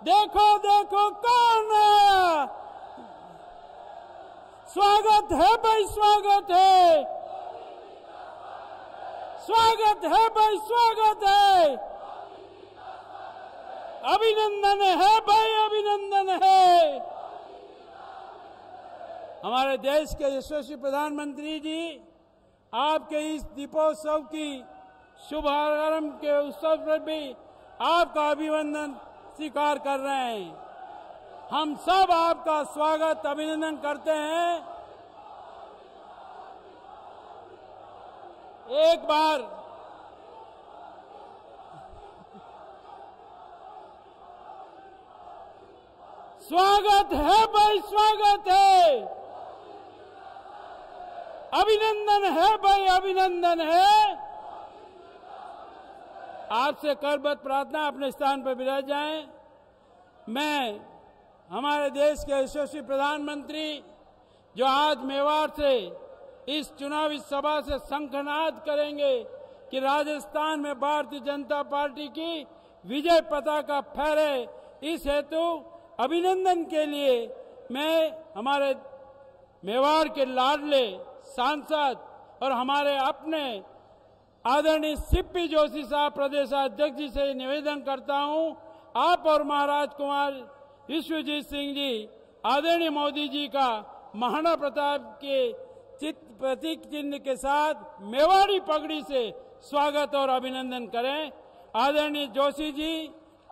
देखो देखो कौन है। स्वागत है भाई, स्वागत है, स्वागत है भाई, स्वागत है। अभिनंदन है भाई, अभिनंदन है। हमारे देश के यशस्वी प्रधानमंत्री जी आपके इस दीपोत्सव की शुभारंभ के उत्सव पर भी आपका अभिनंदन स्वीकार कर रहे हैं। हम सब आपका स्वागत अभिनंदन करते हैं। एक बार स्वागत है भाई, स्वागत है। अभिनंदन है भाई, अभिनंदन है। आपसे करबद्ध प्रार्थना, अपने स्थान पर विराज जाएं। मैं हमारे देश के यशस्वी प्रधानमंत्री जो आज मेवाड़ से इस चुनावी सभा से शंखनाद करेंगे कि राजस्थान में भारतीय जनता पार्टी की विजय पताका फहरे, इस हेतु अभिनंदन के लिए मैं हमारे मेवाड़ के लाडले सांसद और हमारे अपने आदरणीय सीपी जोशी साहब प्रदेशाध्यक्ष जी से निवेदन करता हूं, आप और महाराज कुमार विश्वजीत सिंह जी आदरणीय मोदी जी का महाराणा प्रताप के प्रतीक चिन्ह के साथ मेवाड़ी पगड़ी से स्वागत और अभिनंदन करें। आदरणीय जोशी जी,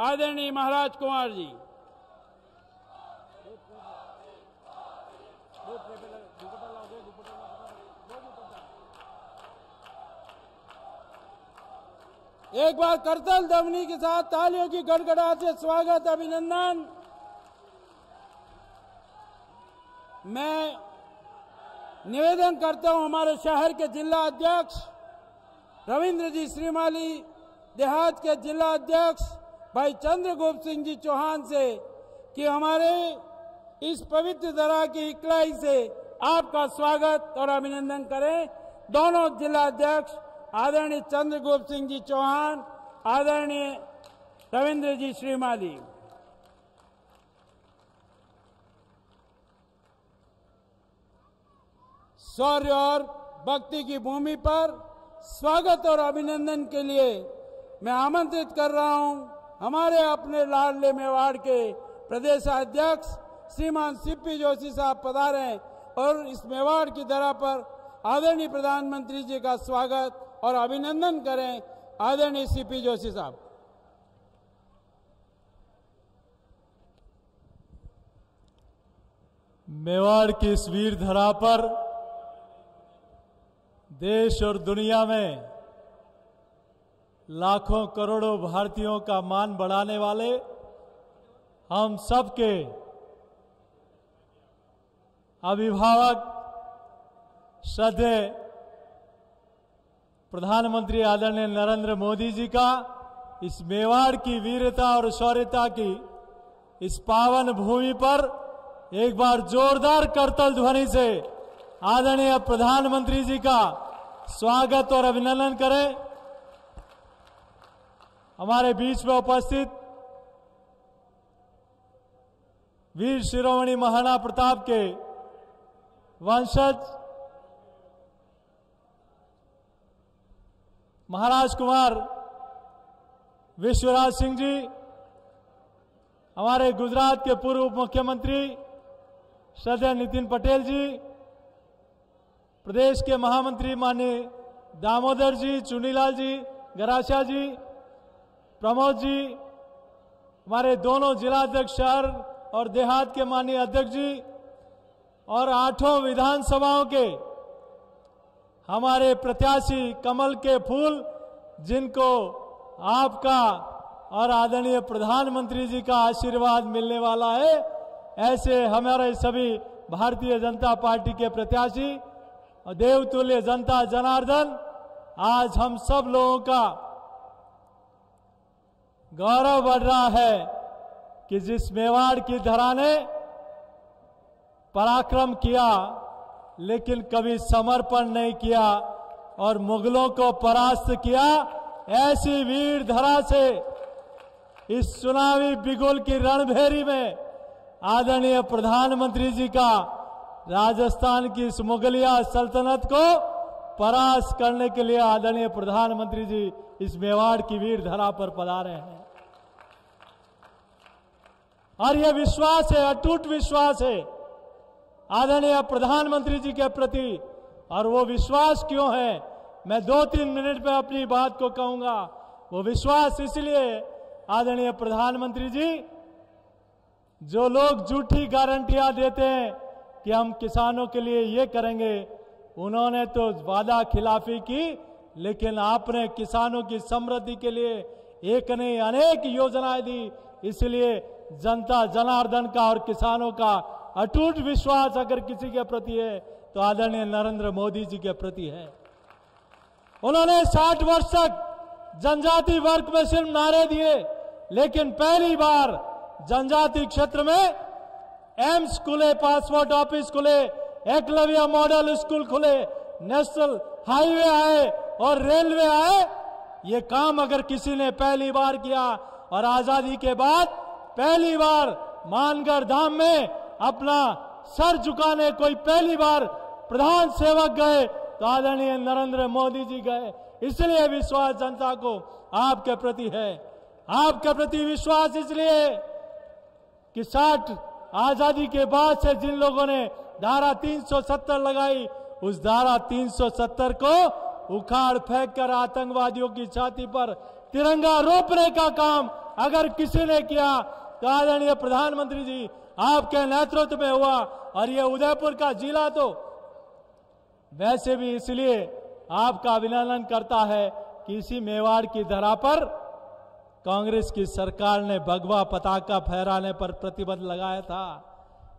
आदरणीय महाराज कुमार जी। एक बार करताल ध्वनि के साथ तालियों की गड़गड़ाहट से स्वागत अभिनंदन। मैं निवेदन करता हूं हमारे शहर के जिला अध्यक्ष रविंद्र जी श्रीमाली, देहात के जिला अध्यक्ष भाई चंद्रगुप्त सिंह जी चौहान से कि हमारे इस पवित्र धरा की इकलाई से आपका स्वागत और अभिनंदन करें। दोनों जिला अध्यक्ष आदरणीय चंद्रगुप्त सिंह जी चौहान, आदरणीय रविंद्र जी श्रीमाली। शौर्य और भक्ति की भूमि पर स्वागत और अभिनंदन के लिए मैं आमंत्रित कर रहा हूं हमारे अपने लाडले मेवाड़ के प्रदेशाध्यक्ष श्रीमान सीपी जोशी साहब पधारें और इस मेवाड़ की धरा पर आदरणीय प्रधानमंत्री जी का स्वागत और अभिनंदन करें। आदरणीय सीपी जोशी साहब। मेवाड़ की इस वीर धरा पर देश और दुनिया में लाखों करोड़ों भारतीयों का मान बढ़ाने वाले हम सबके अभिभावक श्रद्धेय प्रधानमंत्री आदरणीय नरेंद्र मोदी जी का इस मेवाड़ की वीरता और शौर्यता की इस पावन भूमि पर एक बार जोरदार करताल ध्वनि से आदरणीय प्रधानमंत्री जी का स्वागत और अभिनंदन करें। हमारे बीच में उपस्थित वीर शिरोमणि महाराणा प्रताप के वंशज महाराज कुमार विश्वराज सिंह जी, हमारे गुजरात के पूर्व उप मुख्यमंत्री श्रद्धेय नितिन पटेल जी, प्रदेश के महामंत्री माननीय दामोदर जी, चुनीलाल जी, गरासिया जी, प्रमोद जी, हमारे दोनों जिलाध्यक्ष शहर और देहात के माननीय अध्यक्ष जी और 8 विधानसभाओं के हमारे प्रत्याशी कमल के फूल, जिनको आपका और आदरणीय प्रधानमंत्री जी का आशीर्वाद मिलने वाला है, ऐसे हमारे सभी भारतीय जनता पार्टी के प्रत्याशी और देवतुल्य जनता जनार्दन, आज हम सब लोगों का गौरव बढ़ रहा है कि जिस मेवाड़ की धरा ने पराक्रम किया लेकिन कभी समर्पण नहीं किया और मुगलों को परास्त किया, ऐसी वीर धरा से इस चुनावी बिगुल की रणभेरी में आदरणीय प्रधानमंत्री जी का राजस्थान की इस मुगलिया सल्तनत को परास्त करने के लिए आदरणीय प्रधानमंत्री जी इस मेवाड़ की वीर धरा पर पधारे हैं। और यह विश्वास है, अटूट विश्वास है आदरणीय प्रधानमंत्री जी के प्रति। और वो विश्वास क्यों है, मैं 2-3 मिनट में अपनी बात को कहूंगा। वो विश्वास इसलिए आदरणीय प्रधानमंत्री जी, जो लोग झूठी गारंटियां देते हैं कि हम किसानों के लिए ये करेंगे, उन्होंने तो वादा खिलाफी की, लेकिन आपने किसानों की समृद्धि के लिए एक नहीं अनेक योजनाएं दी। इसलिए जनता जनार्दन का और किसानों का अटूट विश्वास अगर किसी के प्रति है तो आदरणीय नरेंद्र मोदी जी के प्रति है। उन्होंने 60 वर्ष तक जनजाति वर्ग में सिर्फ नारे दिए, लेकिन पहली बार जनजाति क्षेत्र में एम्स खुले, पासपोर्ट ऑफिस खुले, एकलव्य मॉडल स्कूल खुले, नेशनल हाईवे आए और रेलवे आए। ये काम अगर किसी ने पहली बार किया, और आजादी के बाद पहली बार मानगढ़ धाम में अपना सर झुकाने कोई पहली बार प्रधान सेवक गए तो आदरणीय नरेंद्र मोदी जी गए। इसलिए विश्वास जनता को आपके प्रति है। आपके प्रति विश्वास इसलिए कि 60 आजादी के बाद से जिन लोगों ने धारा 370 लगाई, उस धारा 370 को उखाड़ फेंक कर आतंकवादियों की छाती पर तिरंगा रोपने का काम अगर किसी ने किया तो आदरणीय प्रधानमंत्री जी आपके नेतृत्व में हुआ। और ये उदयपुर का जिला तो वैसे भी इसलिए आपका अभिनंदन करता है कि इसी मेवाड़ की धरा पर कांग्रेस की सरकार ने भगवा पताका फहराने पर प्रतिबंध लगाया था।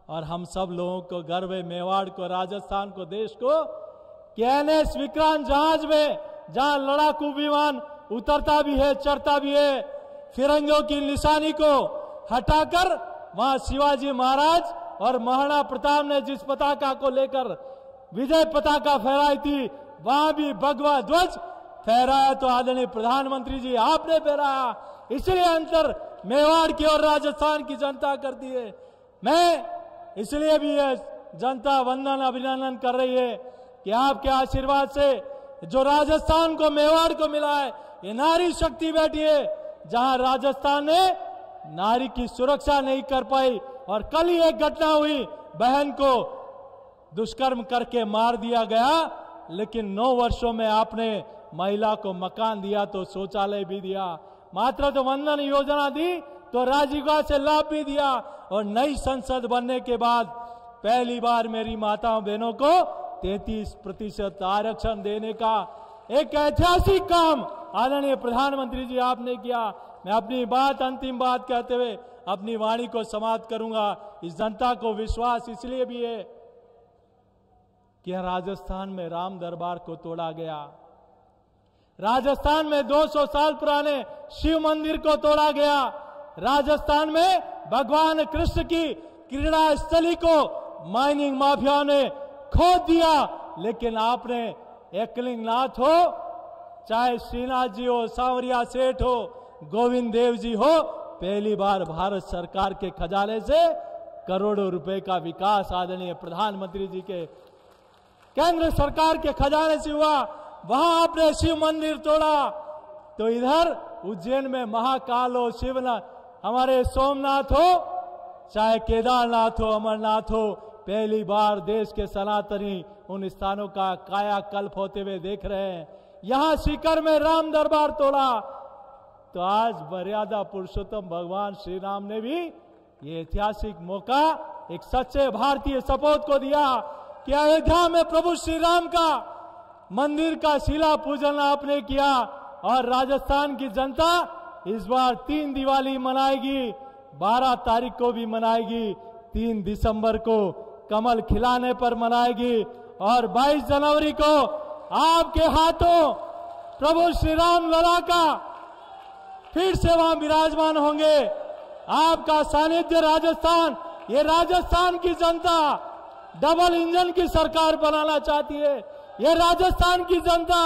और हम सब लोगों को गर्व है, मेवाड़ को, राजस्थान को, देश को, कि NS विक्रांत जहाज में जहां लड़ाकू विमान उतरता भी है, चढ़ता भी है, फिरंगियों की निशानी को हटाकर वहां शिवाजी महाराज और महाराणा प्रताप ने जिस पताका को लेकर विजय पताका फहराई थी, वहां भी भगवा ध्वज फहराया तो आदरणीय प्रधानमंत्री जी आपने फहराया। इसलिए अंतर मेवाड़ की और राजस्थान की जनता करती है। मैं इसलिए भी ये जनता वंदन अभिनंदन कर रही है कि आपके आशीर्वाद से जो राजस्थान को, मेवाड़ को मिला है, ये नारी शक्ति बैठी है। जहां राजस्थान ने नारी की सुरक्षा नहीं कर पाई, और कल ही एक घटना हुई, बहन को दुष्कर्म करके मार दिया गया, लेकिन 9 वर्षों में आपने महिला को मकान दिया, तो शौचालय भी दिया, मात्र तो वंदन योजना दी, तो राजीव से लाभ भी दिया। और नई संसद बनने के बाद पहली बार मेरी माताओं बहनों को 33% आरक्षण देने का एक ऐतिहासिक काम आदरणीय प्रधानमंत्री जी आपने किया। मैं अपनी बात, अंतिम बात कहते हुए अपनी वाणी को समाप्त करूंगा। इस जनता को विश्वास इसलिए भी है कि राजस्थान में राम दरबार को तोड़ा गया, राजस्थान में 200 साल पुराने शिव मंदिर को तोड़ा गया, राजस्थान में भगवान कृष्ण की क्रीड़ा स्थली को माइनिंग माफिया ने खोद दिया। लेकिन आपने एकलिंग नाथ हो, चाहे श्रीनाथ जी हो, सांवरिया सेठ हो, गोविंद देव जी हो, पहली बार भारत सरकार के खजाने से करोड़ों रुपए का विकास आदरणीय प्रधानमंत्री जी के केंद्र सरकार के खजाने से हुआ। वहां आपने शिव मंदिर तोड़ा, तो इधर उज्जैन में महाकाल हो, शिवनाथ, हमारे सोमनाथ हो, चाहे केदारनाथ हो, अमरनाथ हो, पहली बार देश के सनातनी उन स्थानों का कायाकल्प होते हुए देख रहे हैं। यहां सीकर में राम दरबार तोड़ा, तो आज मर्यादा पुरुषोत्तम भगवान श्री राम ने भी ये ऐतिहासिक मौका एक सच्चे भारतीय सपूत को दिया कि अयोध्या में प्रभु श्री राम का मंदिर का शिला पूजन आपने किया। और राजस्थान की जनता इस बार 3 दिवाली मनाएगी, 12 तारीख को भी मनाएगी, 3 दिसंबर को कमल खिलाने पर मनाएगी, और 22 जनवरी को आपके हाथों प्रभु श्री राम लला का फिर से वहां विराजमान होंगे। आपका सानिध्य राजस्थान, ये राजस्थान की जनता डबल इंजन की सरकार बनाना चाहती है। ये राजस्थान की जनता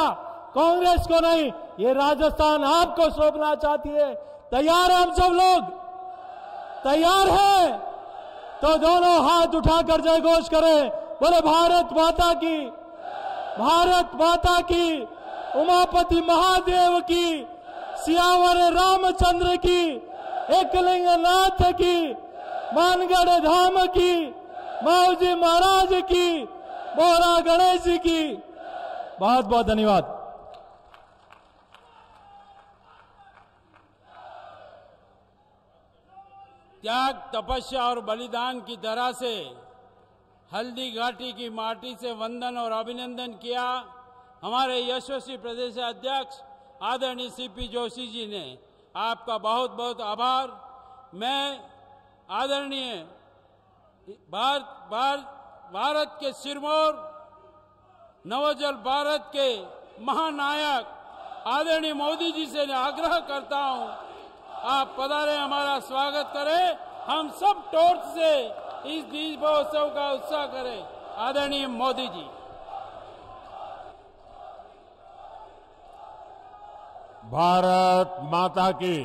कांग्रेस को नहीं, ये राजस्थान आपको सौंपना चाहती है। तैयार हैं हम सब लोग? तैयार हैं? तो दोनों हाथ उठाकर जय घोष करें, बोले भारत माता की, भारत माता की, उमापति महादेव की, सियावर रामचंद्र की, एकलिंग नाथ की, मानगढ़ धाम की, माऊजी महाराज की, मोहरा गणेश जी की। बहुत बहुत धन्यवाद। त्याग, तपस्या और बलिदान की तरह से हल्दी घाटी की माटी से वंदन और अभिनंदन किया हमारे यशस्वी प्रदेश अध्यक्ष आदरणीय सीपी जोशी जी ने। आपका बहुत बहुत आभार। मैं आदरणीय भारत के सिरमौर नवोज्वल भारत के महानायक आदरणीय मोदी जी से आग्रह करता हूं, आप पधारे, हमारा स्वागत करें, हम सब टोर्च से इस दीपोत्सव का उत्साह करें। आदरणीय मोदी जी। भारत माता की,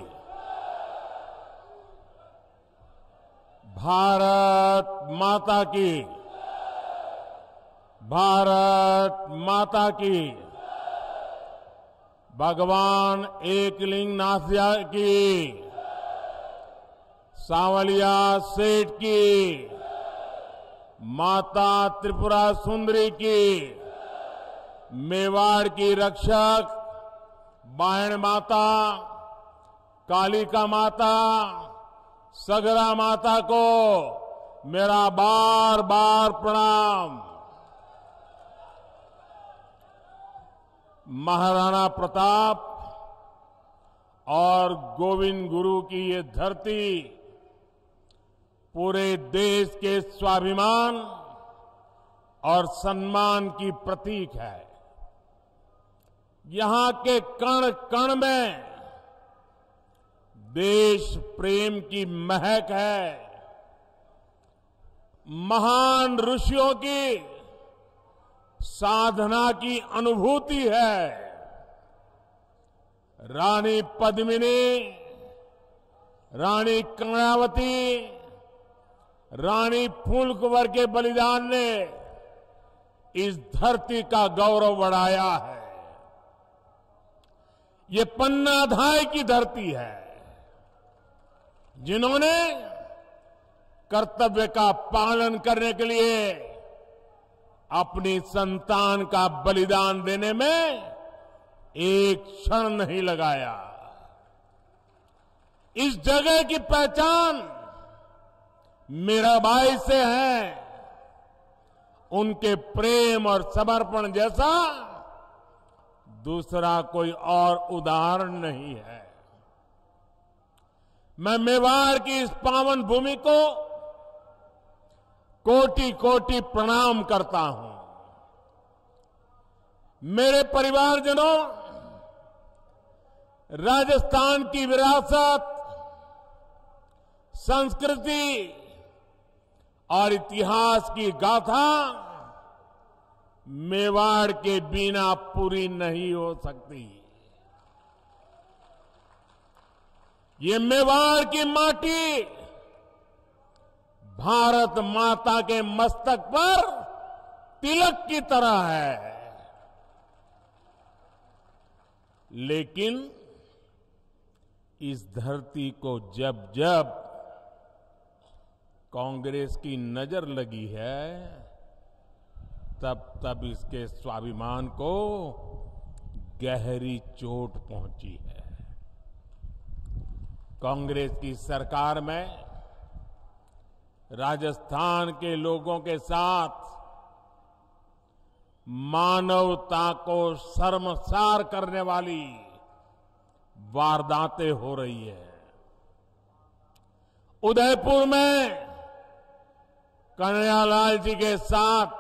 भारत माता की, भारत माता की, भगवान एकलिंग नाथ की, सांवलिया सेठ की, माता त्रिपुरा सुंदरी की, मेवाड़ की रक्षक बायण माता, कालिका माता, सगरा माता को मेरा बार बार प्रणाम। महाराणा प्रताप और गोविंद गुरु की ये धरती पूरे देश के स्वाभिमान और सम्मान की प्रतीक है। यहां के कण कण में देश प्रेम की महक है। महान ऋषियों की साधना की अनुभूति है। रानी पद्मिनी, रानी कर्णावती, रानी फूलकुंवर के बलिदान ने इस धरती का गौरव बढ़ाया है। ये पन्नाधाय की धरती है, जिन्होंने कर्तव्य का पालन करने के लिए अपनी संतान का बलिदान देने में एक क्षण नहीं लगाया। इस जगह की पहचान मीराबाई से है। उनके प्रेम और समर्पण जैसा दूसरा कोई और उदाहरण नहीं है। मैं मेवाड़ की इस पावन भूमि को कोटि कोटि प्रणाम करता हूं। मेरे परिवारजनों, राजस्थान की विरासत, संस्कृति और इतिहास की गाथा मेवाड़ के बिना पूरी नहीं हो सकती। ये मेवाड़ की माटी भारत माता के मस्तक पर तिलक की तरह है। लेकिन इस धरती को जब जब कांग्रेस की नजर लगी है, तब तब इसके स्वाभिमान को गहरी चोट पहुंची है। कांग्रेस की सरकार में राजस्थान के लोगों के साथ मानवता को शर्मसार करने वाली वारदातें हो रही है। उदयपुर में कन्हैयालाल जी के साथ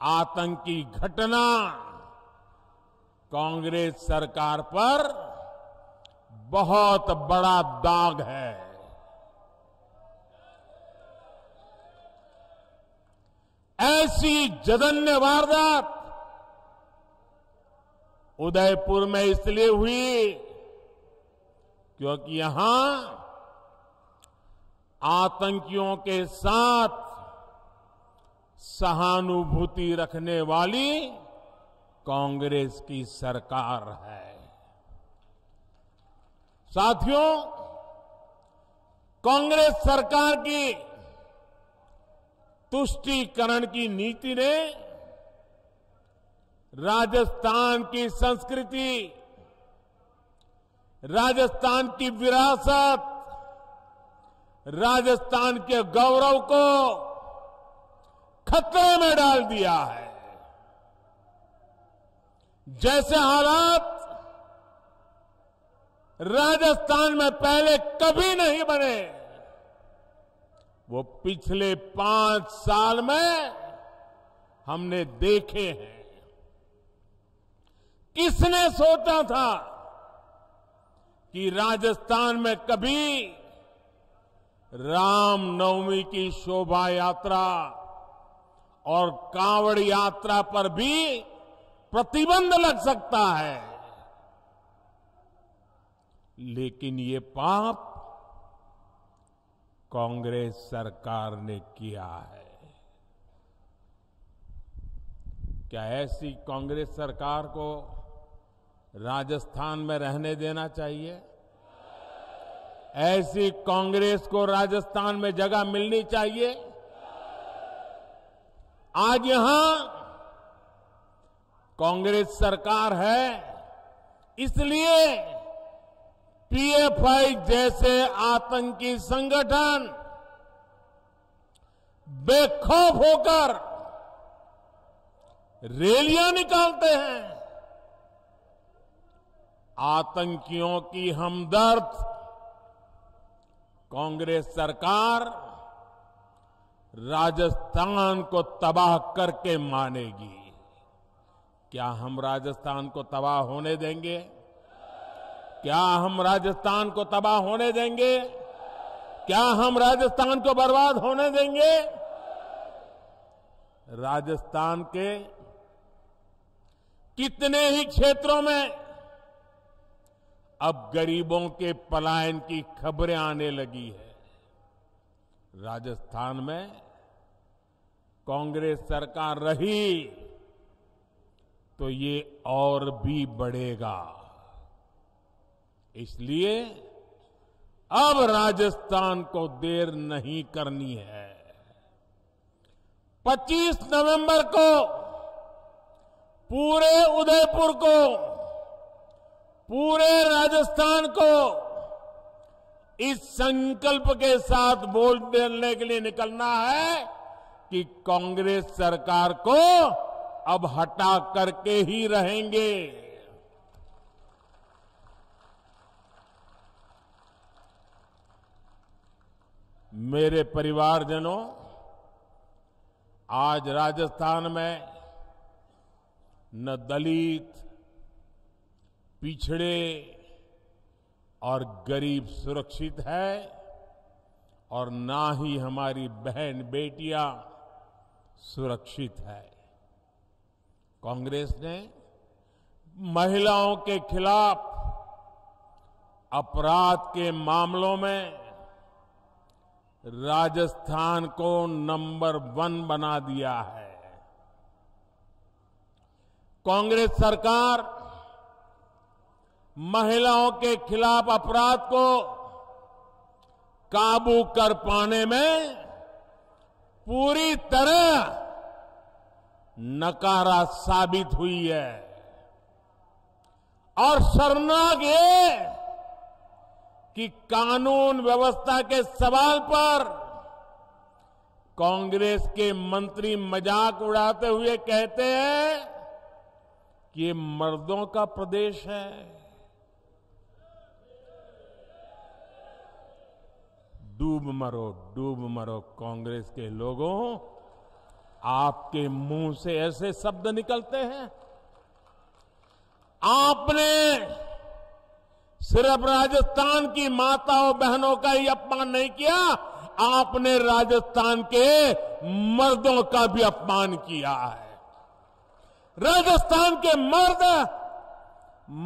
आतंकी घटना कांग्रेस सरकार पर बहुत बड़ा दाग है। ऐसी जघन्य वारदात उदयपुर में इसलिए हुई क्योंकि यहां आतंकियों के साथ सहानुभूति रखने वाली कांग्रेस की सरकार है। साथियों, कांग्रेस सरकार की तुष्टीकरण की नीति ने राजस्थान की संस्कृति, राजस्थान की विरासत, राजस्थान के गौरव को खतरे में डाल दिया है। जैसे हालात राजस्थान में पहले कभी नहीं बने, वो पिछले 5 साल में हमने देखे हैं। किसने सोचा था कि राजस्थान में कभी रामनवमी की शोभा यात्रा और कांवड़ यात्रा पर भी प्रतिबंध लग सकता है। लेकिन ये पाप कांग्रेस सरकार ने किया है। क्या ऐसी कांग्रेस सरकार को राजस्थान में रहने देना चाहिए? ऐसी कांग्रेस को राजस्थान में जगह मिलनी चाहिए? आज यहां कांग्रेस सरकार है, इसलिए पीएफआई जैसे आतंकी संगठन बेखौफ होकर रैलियां निकालते हैं। आतंकियों की हमदर्द कांग्रेस सरकार राजस्थान को तबाह करके मानेगी। क्या हम राजस्थान को तबाह होने देंगे? क्या हम राजस्थान को तबाह होने देंगे? क्या हम राजस्थान को बर्बाद होने देंगे? राजस्थान के कितने ही क्षेत्रों में अब गरीबों के पलायन की खबरें आने लगी है। राजस्थान में कांग्रेस सरकार रही तो ये और भी बढ़ेगा। इसलिए अब राजस्थान को देर नहीं करनी है। 25 नवंबर को पूरे उदयपुर को, पूरे राजस्थान को इस संकल्प के साथ बोलने के लिए निकलना है कि कांग्रेस सरकार को अब हटा करके ही रहेंगे। मेरे परिवारजनों, आज राजस्थान में न दलित, पिछड़े और गरीब सुरक्षित है और ना ही हमारी बहन बेटियां सुरक्षित है। कांग्रेस ने महिलाओं के खिलाफ अपराध के मामलों में राजस्थान को नंबर 1 बना दिया है। कांग्रेस सरकार महिलाओं के खिलाफ अपराध को काबू कर पाने में पूरी तरह नकारा साबित हुई है। और शर्मनाक ये कि कानून व्यवस्था के सवाल पर कांग्रेस के मंत्री मजाक उड़ाते हुए कहते हैं कि ये मर्दों का प्रदेश है। डूब मरो कांग्रेस के लोगों, आपके मुंह से ऐसे शब्द निकलते हैं। आपने सिर्फ राजस्थान की माताओं बहनों का ही अपमान नहीं किया, आपने राजस्थान के मर्दों का भी अपमान किया है। राजस्थान के मर्द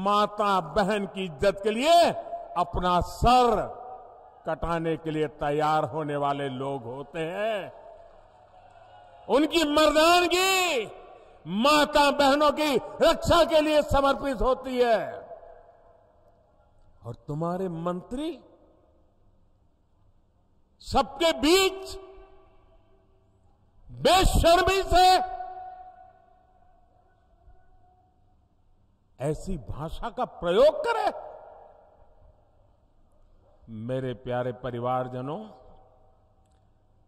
माता बहन की इज्जत के लिए अपना सर कटाने के लिए तैयार होने वाले लोग होते हैं। उनकी मर्दानगी माता बहनों की रक्षा के लिए समर्पित होती है। और तुम्हारे मंत्री सबके बीच बेशर्मी से ऐसी भाषा का प्रयोग करे। मेरे प्यारे परिवारजनों,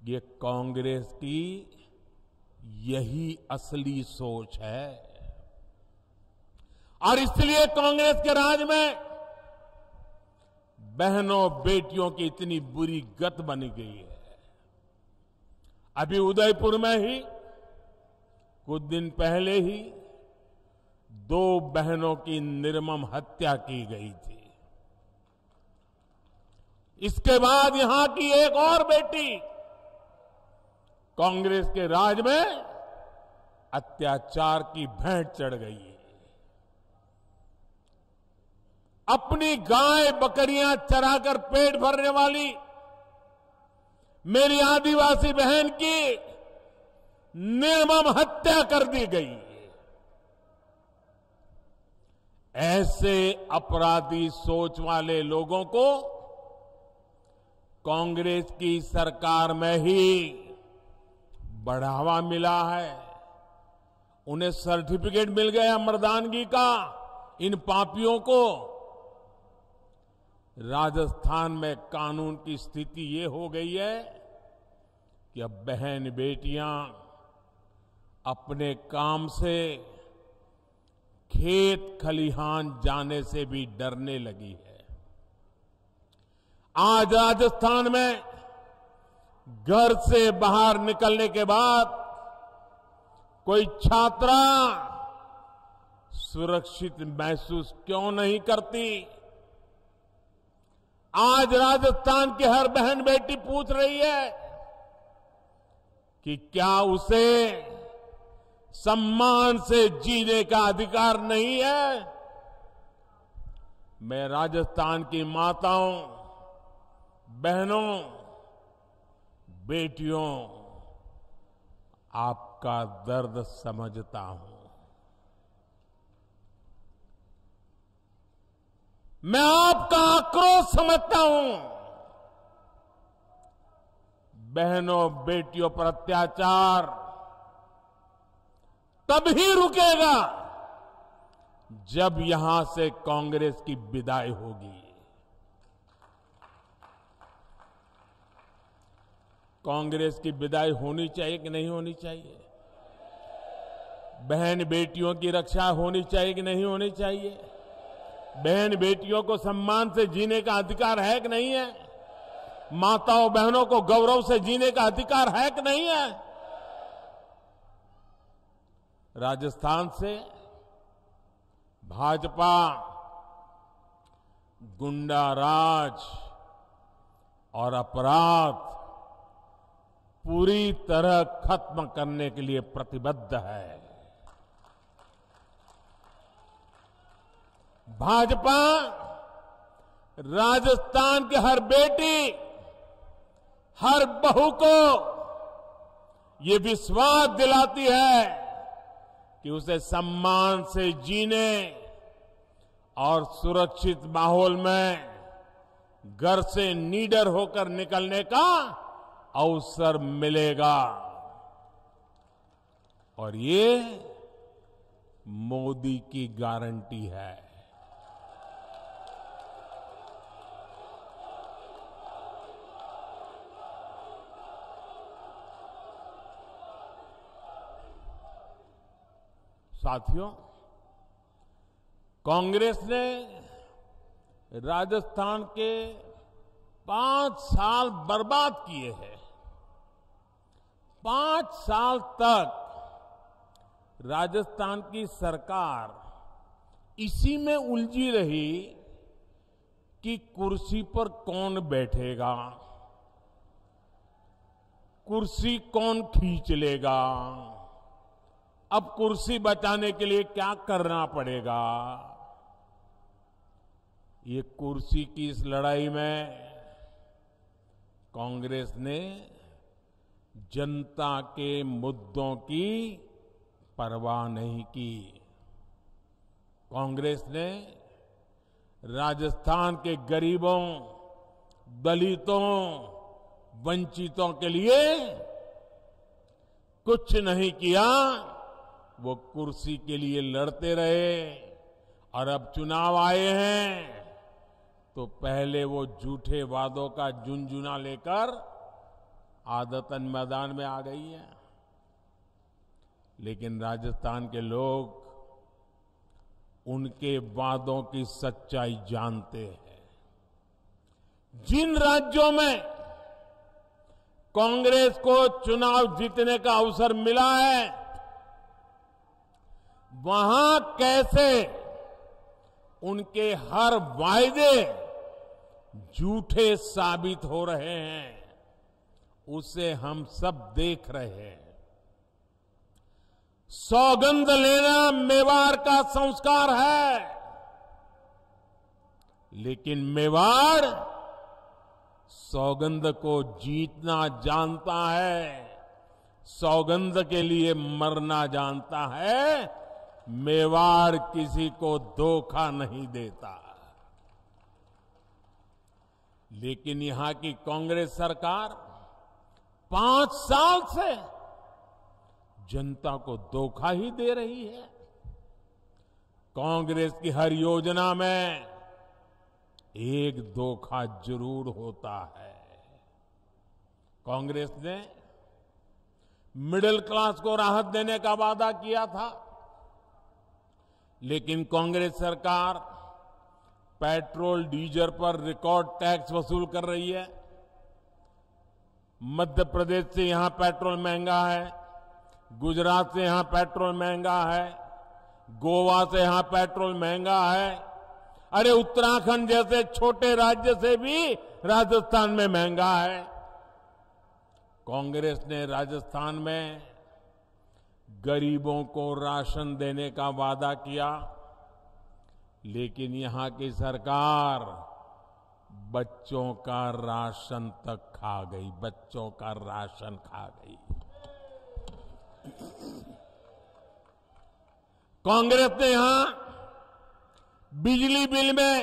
ये कांग्रेस की यही असली सोच है और इसलिए कांग्रेस के राज में बहनों बेटियों की इतनी बुरी गत बनी गई है। अभी उदयपुर में ही कुछ दिन पहले ही 2 बहनों की निर्मम हत्या की गई थी। इसके बाद यहां की एक और बेटी कांग्रेस के राज में अत्याचार की भेंट चढ़ गई है। अपनी गाय बकरियां चराकर पेट भरने वाली मेरी आदिवासी बहन की निर्मम हत्या कर दी गई। ऐसे अपराधी सोच वाले लोगों को कांग्रेस की सरकार में ही बढ़ावा मिला है। उन्हें सर्टिफिकेट मिल गया मर्दानगी का। इन पापियों को राजस्थान में कानून की स्थिति ये हो गई है कि अब बहन बेटियां अपने काम से खेत खलिहान जाने से भी डरने लगी है। आज राजस्थान में घर से बाहर निकलने के बाद कोई छात्रा सुरक्षित महसूस क्यों नहीं करती? आज राजस्थान की हर बहन बेटी पूछ रही है कि क्या उसे सम्मान से जीने का अधिकार नहीं है? मैं राजस्थान की माताओं, बहनों, बेटियों, आपका दर्द समझता हूं। मैं आपका आक्रोश समझता हूं। बहनों बेटियों पर अत्याचार तभी रुकेगा जब यहां से कांग्रेस की विदाई होगी। कांग्रेस की विदाई होनी चाहिए कि नहीं होनी चाहिए? बहन बेटियों की रक्षा होनी चाहिए कि नहीं होनी चाहिए? बहन बेटियों को सम्मान से जीने का अधिकार है कि नहीं है? माताओं बहनों को गौरव से जीने का अधिकार है कि नहीं है? राजस्थान से भाजपा गुंडा राज और अपराध पूरी तरह खत्म करने के लिए प्रतिबद्ध है। भाजपा राजस्थान के हर बेटी, हर बहू को ये विश्वास दिलाती है कि उसे सम्मान से जीने और सुरक्षित माहौल में घर से निडर होकर निकलने का अवसर मिलेगा। और ये मोदी की गारंटी है। साथियों, कांग्रेस ने राजस्थान के 5 साल बर्बाद किए हैं। 5 साल तक राजस्थान की सरकार इसी में उलझी रही कि कुर्सी पर कौन बैठेगा, कुर्सी कौन खींच लेगा, अब कुर्सी बचाने के लिए क्या करना पड़ेगा। ये कुर्सी की इस लड़ाई में कांग्रेस ने जनता के मुद्दों की परवाह नहीं की। कांग्रेस ने राजस्थान के गरीबों, दलितों, वंचितों के लिए कुछ नहीं किया। वो कुर्सी के लिए लड़ते रहे और अब चुनाव आए हैं तो पहले वो झूठे वादों का झुनझुना लेकर आदतन मैदान में आ गई है। लेकिन राजस्थान के लोग उनके वादों की सच्चाई जानते हैं। जिन राज्यों में कांग्रेस को चुनाव जीतने का अवसर मिला है, वहां कैसे उनके हर वायदे झूठे साबित हो रहे हैं, उसे हम सब देख रहे हैं। सौगंध लेना मेवाड़ का संस्कार है, लेकिन मेवाड़ सौगंध को जीतना जानता है, सौगंध के लिए मरना जानता है। मेवाड़ किसी को धोखा नहीं देता। लेकिन यहां की कांग्रेस सरकार 5 साल से जनता को धोखा ही दे रही है। कांग्रेस की हर योजना में एक धोखा जरूर होता है। कांग्रेस ने मिडिल क्लास को राहत देने का वादा किया था, लेकिन कांग्रेस सरकार पेट्रोल डीजल पर रिकॉर्ड टैक्स वसूल कर रही है। मध्य प्रदेश से यहां पेट्रोल महंगा है, गुजरात से यहां पेट्रोल महंगा है, गोवा से यहां पेट्रोल महंगा है। अरे उत्तराखंड जैसे छोटे राज्य से भी राजस्थान में महंगा है। कांग्रेस ने राजस्थान में गरीबों को राशन देने का वादा किया, लेकिन यहां की सरकार बच्चों का राशन तक खा गई, बच्चों का राशन खा गई। कांग्रेस ने यहां बिजली बिल में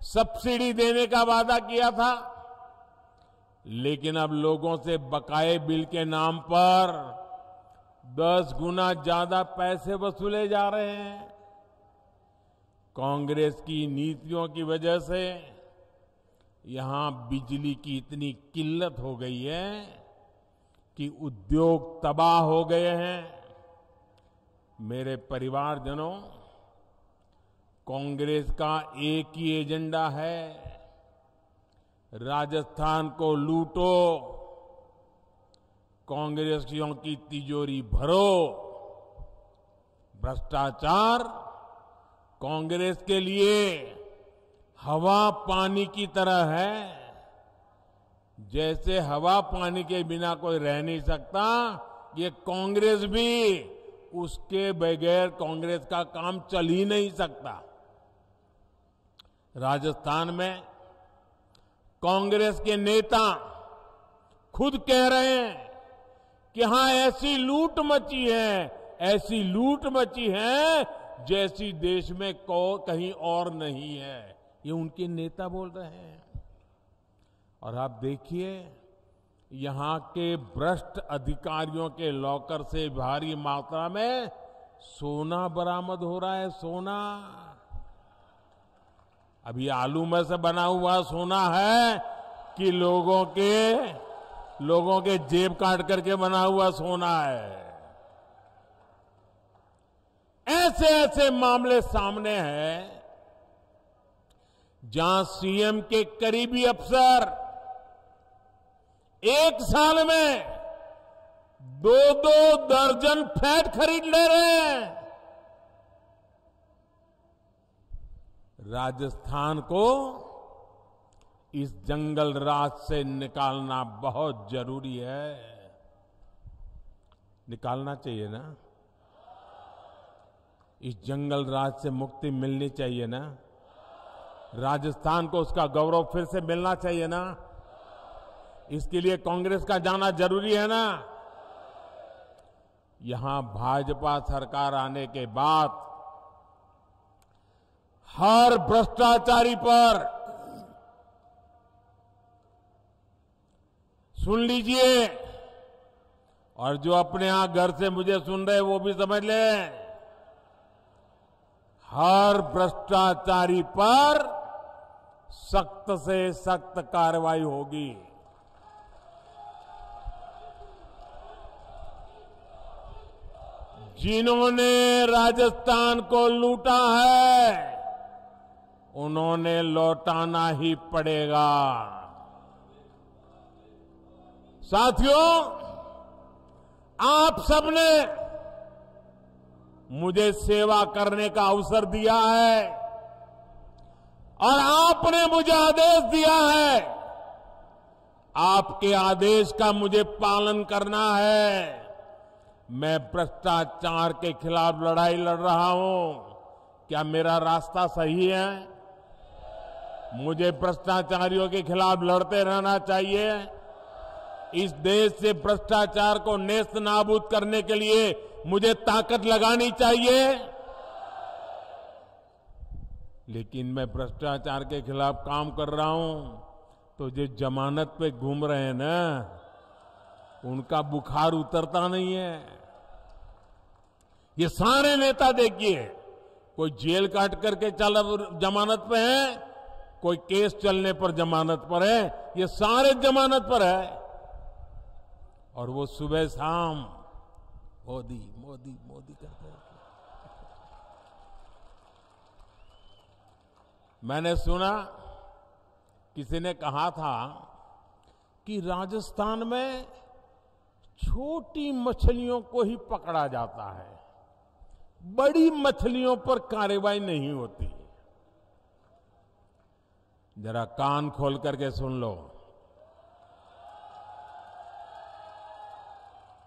सब्सिडी देने का वादा किया था, लेकिन अब लोगों से बकाये बिल के नाम पर 10 गुना ज्यादा पैसे वसूले जा रहे हैं। कांग्रेस की नीतियों की वजह से यहां बिजली की इतनी किल्लत हो गई है कि उद्योग तबाह हो गए हैं। मेरे परिवारजनों, कांग्रेस का एक ही एजेंडा है, राजस्थान को लूटो, कांग्रेसियों की तिजोरी भरो। भ्रष्टाचार कांग्रेस के लिए हवा पानी की तरह है। जैसे हवा पानी के बिना कोई रह नहीं सकता, ये कांग्रेस भी उसके बगैर कांग्रेस का काम चल ही नहीं सकता। राजस्थान में कांग्रेस के नेता खुद कह रहे हैं कि हां ऐसी लूट मची है, ऐसी लूट मची है जैसी देश में कहीं और नहीं है। ये उनके नेता बोल रहे हैं। और आप देखिए, यहां के भ्रष्ट अधिकारियों के लॉकर से भारी मात्रा में सोना बरामद हो रहा है। सोना अभी आलू में से बना हुआ सोना है कि लोगों के जेब काट करके बना हुआ सोना है। ऐसे ऐसे मामले सामने हैं जहां सीएम के करीबी अफसर एक साल में 2-2 दर्जन फ्लैट खरीद ले रहे हैं। राजस्थान को इस जंगल राज से निकालना बहुत जरूरी है। निकालना चाहिए ना? इस जंगल राज से मुक्ति मिलनी चाहिए ना? राजस्थान को उसका गौरव फिर से मिलना चाहिए ना। इसके लिए कांग्रेस का जाना जरूरी है ना। यहां भाजपा सरकार आने के बाद हर भ्रष्टाचारी पर सुन लीजिए, और जो अपने यहां घर से मुझे सुन रहे वो भी समझ लें, हर भ्रष्टाचारी पर सख्त से सख्त कार्रवाई होगी। जिन्होंने राजस्थान को लूटा है उन्होंने लौटाना ही पड़ेगा। साथियों, आप सबने मुझे सेवा करने का अवसर दिया है और आपने मुझे आदेश दिया है। आपके आदेश का मुझे पालन करना है। मैं भ्रष्टाचार के खिलाफ लड़ाई लड़ रहा हूं। क्या मेरा रास्ता सही है? मुझे भ्रष्टाचारियों के खिलाफ लड़ते रहना चाहिए। इस देश से भ्रष्टाचार को नेस्त नाबूद करने के लिए मुझे ताकत लगानी चाहिए। लेकिन मैं भ्रष्टाचार के खिलाफ काम कर रहा हूं तो जो जमानत पे घूम रहे हैं ना, उनका बुखार उतरता नहीं है। ये सारे नेता देखिए, कोई जेल काट करके चल जमानत पे है, कोई केस चलने पर जमानत पर है, ये सारे जमानत पर है। और वो सुबह शाम मोदी मोदी मोदी करते हैं। मैंने सुना किसी ने कहा था कि राजस्थान में छोटी मछलियों को ही पकड़ा जाता है, बड़ी मछलियों पर कार्रवाई नहीं होती। जरा कान खोल करके सुन लो।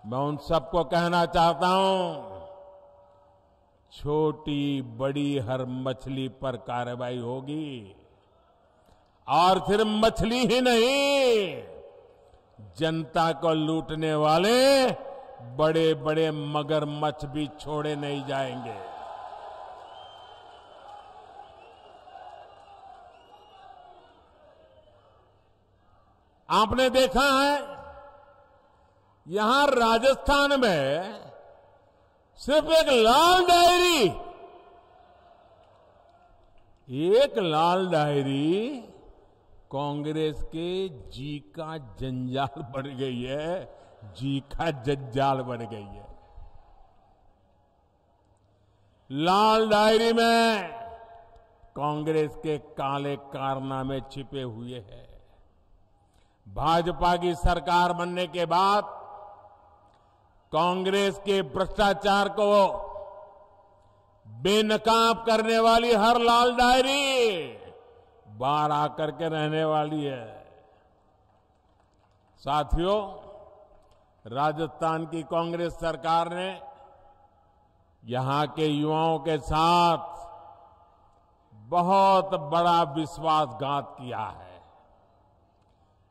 मैं उन सबको कहना चाहता हूं, छोटी बड़ी हर मछली पर कार्रवाई होगी। और सिर्फ मछली ही नहीं, जनता को लूटने वाले बड़े बड़े मगरमच्छ भी छोड़े नहीं जाएंगे। आपने देखा है, यहां राजस्थान में सिर्फ एक लाल डायरी कांग्रेस के जी का जंजाल बन गई है, जी का जंजाल बन गई है। लाल डायरी में कांग्रेस के काले कारनामे छिपे हुए हैं। भाजपा की सरकार बनने के बाद कांग्रेस के भ्रष्टाचार को बेनकाब करने वाली हर लाल डायरी बाहर आकर के रहने वाली है। साथियों, राजस्थान की कांग्रेस सरकार ने यहां के युवाओं के साथ बहुत बड़ा विश्वासघात किया है।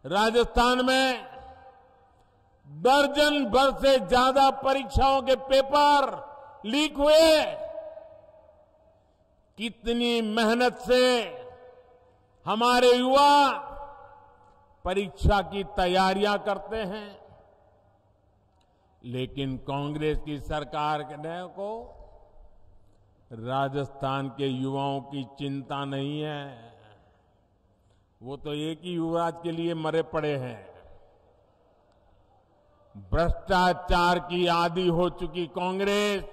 राजस्थान में दर्जन भर से ज्यादा परीक्षाओं के पेपर लीक हुए। कितनी मेहनत से हमारे युवा परीक्षा की तैयारियां करते हैं, लेकिन कांग्रेस की सरकार को राजस्थान के युवाओं की चिंता नहीं है। वो तो एक ही युवराज के लिए मरे पड़े हैं। भ्रष्टाचार की आदी हो चुकी कांग्रेस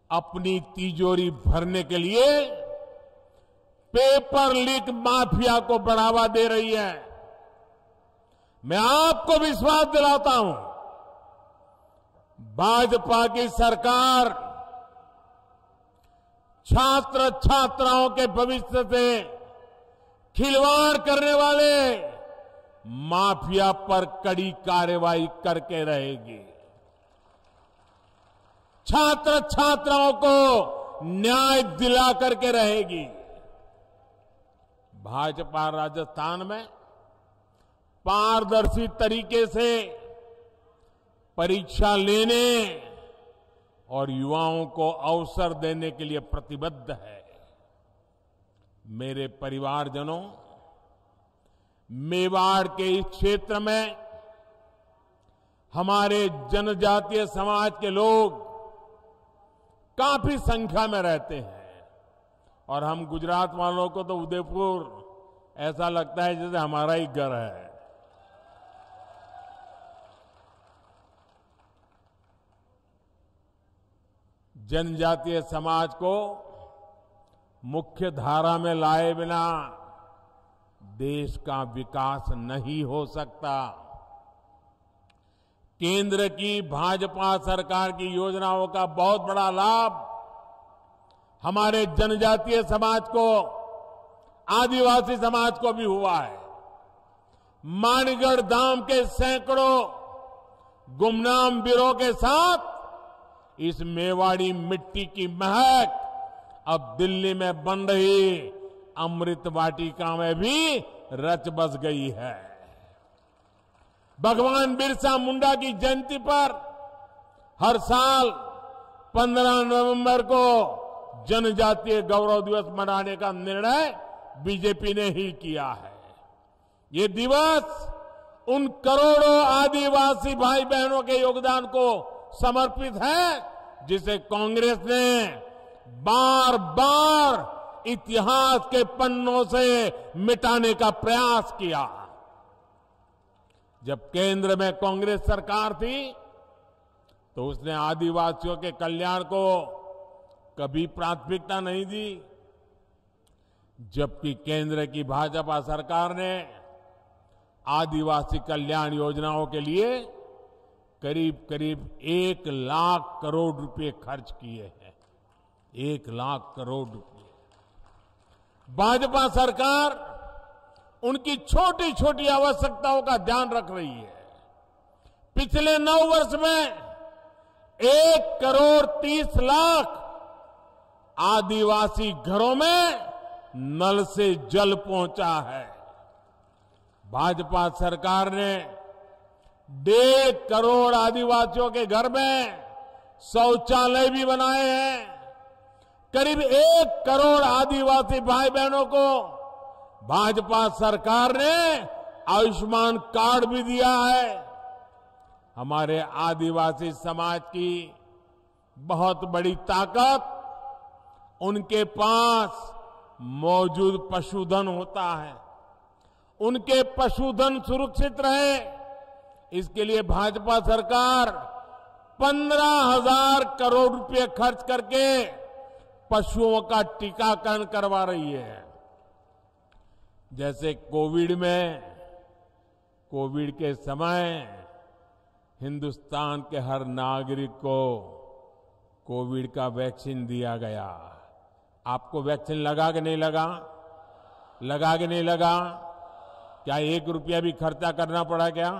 अपनी तिजोरी भरने के लिए पेपर लीक माफिया को बढ़ावा दे रही है। मैं आपको विश्वास दिलाता हूं, भाजपा की सरकार छात्र छात्राओं के भविष्य से खिलवाड़ करने वाले माफिया पर कड़ी कार्रवाई करके रहेगी। छात्र छात्राओं को न्याय दिला करके रहेगी। भाजपा राजस्थान में पारदर्शी तरीके से परीक्षा लेने और युवाओं को अवसर देने के लिए प्रतिबद्ध है। मेरे परिवारजनों, मेवाड़ के इस क्षेत्र में हमारे जनजातीय समाज के लोग काफी संख्या में रहते हैं और हम गुजरात वालों को तो उदयपुर ऐसा लगता है जैसे हमारा ही घर है। जनजातीय समाज को मुख्य धारा में लाए बिना देश का विकास नहीं हो सकता। केंद्र की भाजपा सरकार की योजनाओं का बहुत बड़ा लाभ हमारे जनजातीय समाज को, आदिवासी समाज को भी हुआ है। माणगढ़ धाम के सैकड़ों गुमनाम वीरों के साथ इस मेवाड़ी मिट्टी की महक अब दिल्ली में बन रही अमृत वाटिका में भी रच बस गई है। भगवान बिरसा मुंडा की जयंती पर हर साल 15 नवंबर को जनजातीय गौरव दिवस मनाने का निर्णय बीजेपी ने ही किया है। ये दिवस उन करोड़ों आदिवासी भाई बहनों के योगदान को समर्पित है जिसे कांग्रेस ने बार बार इतिहास के पन्नों से मिटाने का प्रयास किया। जब केंद्र में कांग्रेस सरकार थी तो उसने आदिवासियों के कल्याण को कभी प्राथमिकता नहीं दी, जबकि केंद्र की भाजपा सरकार ने आदिवासी कल्याण योजनाओं के लिए करीब करीब 1 लाख करोड़ रुपए खर्च किए हैं। 1 लाख करोड़ रुपए। भाजपा सरकार उनकी छोटी छोटी आवश्यकताओं का ध्यान रख रही है। पिछले 9 वर्ष में 1,30,00,000 आदिवासी घरों में नल से जल पहुंचा है। भाजपा सरकार ने 1.5 करोड़ आदिवासियों के घर में शौचालय भी बनाए हैं। करीब 1 करोड़ आदिवासी भाई बहनों को भाजपा सरकार ने आयुष्मान कार्ड भी दिया है। हमारे आदिवासी समाज की बहुत बड़ी ताकत उनके पास मौजूद पशुधन होता है। उनके पशुधन सुरक्षित रहे, इसके लिए भाजपा सरकार 15,000 करोड़ रुपए खर्च करके पशुओं का टीकाकरण करवा रही है। जैसे कोविड के समय हिंदुस्तान के हर नागरिक को कोविड का वैक्सीन दिया गया। आपको वैक्सीन लगा कि नहीं लगा? लगा कि नहीं लगा? क्या 1 रुपया भी खर्चा करना पड़ा क्या?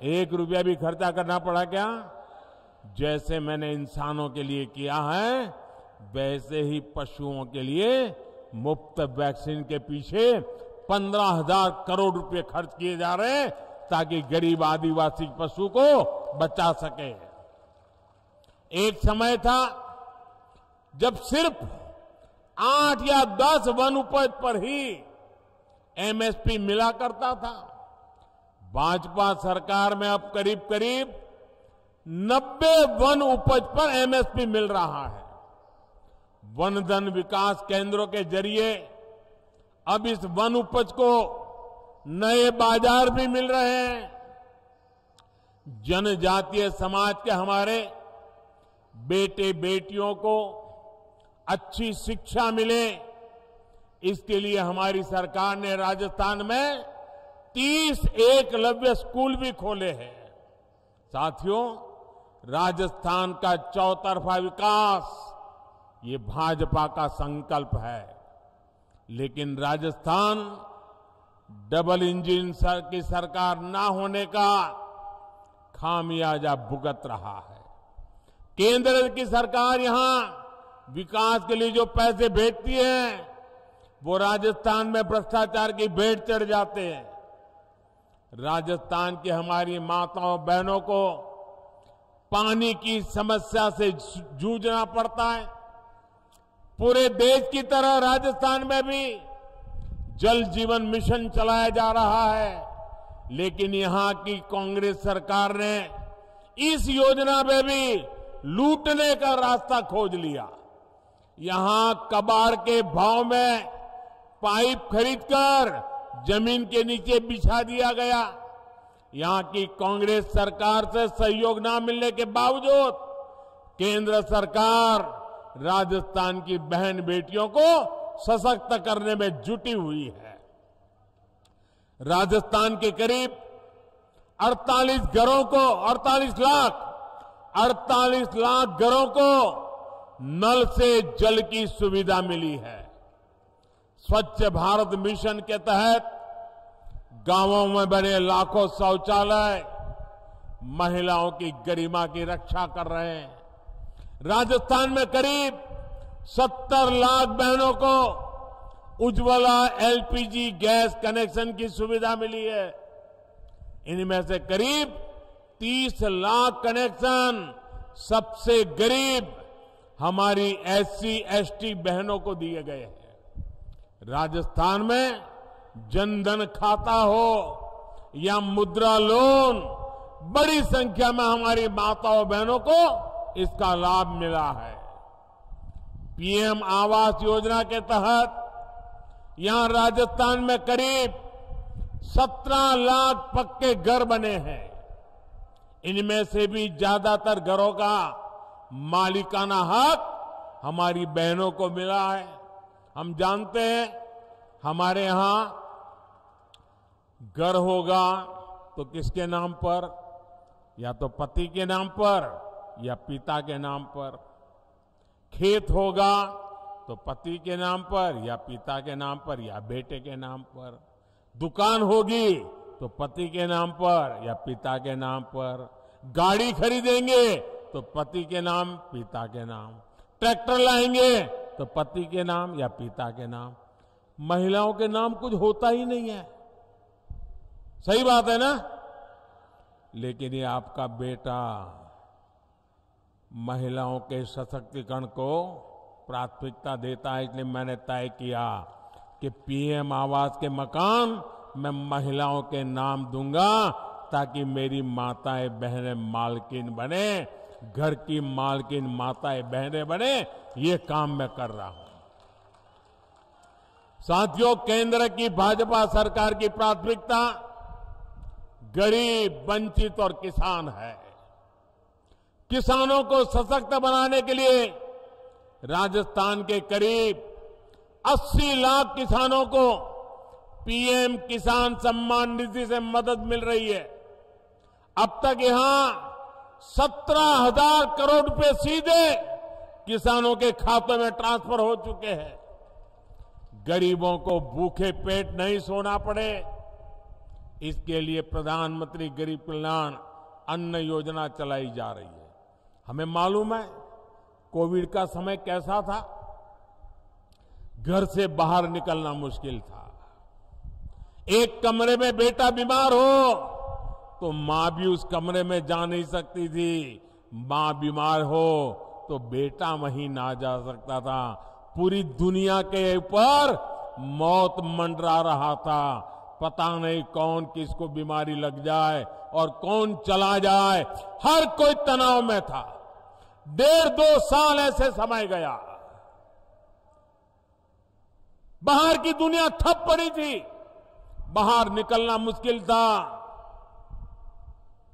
1 रुपया भी खर्चा करना पड़ा क्या? जैसे मैंने इंसानों के लिए किया है, वैसे ही पशुओं के लिए मुफ्त वैक्सीन के पीछे 15,000 करोड़ रुपए खर्च किए जा रहे हैं ताकि गरीब आदिवासी पशु को बचा सके। एक समय था जब सिर्फ 8 या 10 वन उपज पर ही एमएसपी मिला करता था। भाजपा सरकार में अब करीब करीब 90 वन उपज पर एमएसपी मिल रहा है। वन धन विकास केंद्रों के जरिए अब इस वन उपज को नए बाजार भी मिल रहे हैं। जनजातीय समाज के हमारे बेटे बेटियों को अच्छी शिक्षा मिले, इसके लिए हमारी सरकार ने राजस्थान में 30 एकलव्य स्कूल भी खोले हैं। साथियों, राजस्थान का चौतरफा विकास ये भाजपा का संकल्प है, लेकिन राजस्थान डबल इंजन की सरकार ना होने का खामियाजा भुगत रहा है। केंद्र की सरकार यहां विकास के लिए जो पैसे भेजती है वो राजस्थान में भ्रष्टाचार की भेंट चढ़ जाते हैं। राजस्थान की हमारी माताओं बहनों को पानी की समस्या से जूझना पड़ता है। पूरे देश की तरह राजस्थान में भी जल जीवन मिशन चलाया जा रहा है, लेकिन यहां की कांग्रेस सरकार ने इस योजना में भी लूटने का रास्ता खोज लिया। यहां कबाड़ के भाव में पाइप खरीदकर जमीन के नीचे बिछा दिया गया। यहां की कांग्रेस सरकार से सहयोग न मिलने के बावजूद केंद्र सरकार राजस्थान की बहन बेटियों को सशक्त करने में जुटी हुई है। राजस्थान के करीब 48 लाख घरों को नल से जल की सुविधा मिली है। स्वच्छ भारत मिशन के तहत गांवों में बने लाखों शौचालय महिलाओं की गरिमा की रक्षा कर रहे हैं। राजस्थान में करीब 70 लाख बहनों को उज्ज्वला एलपीजी गैस कनेक्शन की सुविधा मिली है। इनमें से करीब 30 लाख कनेक्शन सबसे गरीब हमारी एससी एसटी बहनों को दिए गए हैं। राजस्थान में जनधन खाता हो या मुद्रा लोन, बड़ी संख्या में हमारी माताओं बहनों को इसका लाभ मिला है। पीएम आवास योजना के तहत यहां राजस्थान में करीब 17 लाख पक्के घर बने हैं। इनमें से भी ज्यादातर घरों का मालिकाना हक हमारी बहनों को मिला है। हम जानते हैं हमारे यहां घर होगा तो किसके नाम पर, या तो पति के नाम पर या पिता के नाम पर। खेत होगा तो पति के नाम पर या पिता के नाम पर या बेटे के नाम पर। दुकान होगी तो पति के नाम पर या पिता के नाम पर। गाड़ी खरीदेंगे तो पति के नाम पिता के नाम। ट्रैक्टर लाएंगे तो पति के नाम या पिता के नाम। महिलाओं के नाम कुछ होता ही नहीं है। सही बात है ना? लेकिन ये आपका बेटा महिलाओं के सशक्तिकरण को प्राथमिकता देता है। इसलिए मैंने तय किया कि पीएम आवास के मकान मैं महिलाओं के नाम दूंगा, ताकि मेरी माताएं बहनें मालकिन बने, घर की मालकिन माताएं बहनें बने। ये काम मैं कर रहा हूं। साथियों, केंद्र की भाजपा सरकार की प्राथमिकता गरीब, वंचित और किसान है। किसानों को सशक्त बनाने के लिए राजस्थान के करीब 80 लाख किसानों को पीएम किसान सम्मान निधि से मदद मिल रही है। अब तक यहां 17,000 करोड़ रुपए सीधे किसानों के खातों में ट्रांसफर हो चुके हैं। गरीबों को भूखे पेट नहीं सोना पड़े, इसके लिए प्रधानमंत्री गरीब कल्याण अन्न योजना चलाई जा रही है। हमें मालूम है कोविड का समय कैसा था। घर से बाहर निकलना मुश्किल था। एक कमरे में बेटा बीमार हो तो मां भी उस कमरे में जा नहीं सकती थी। मां बीमार हो तो बेटा वहीं ना जा सकता था। पूरी दुनिया के ऊपर मौत मंडरा रहा था। पता नहीं कौन किसको बीमारी लग जाए और कौन चला जाए। हर कोई तनाव में था। 1.5-2 साल ऐसे समय गया। बाहर की दुनिया ठप पड़ी थी, बाहर निकलना मुश्किल था।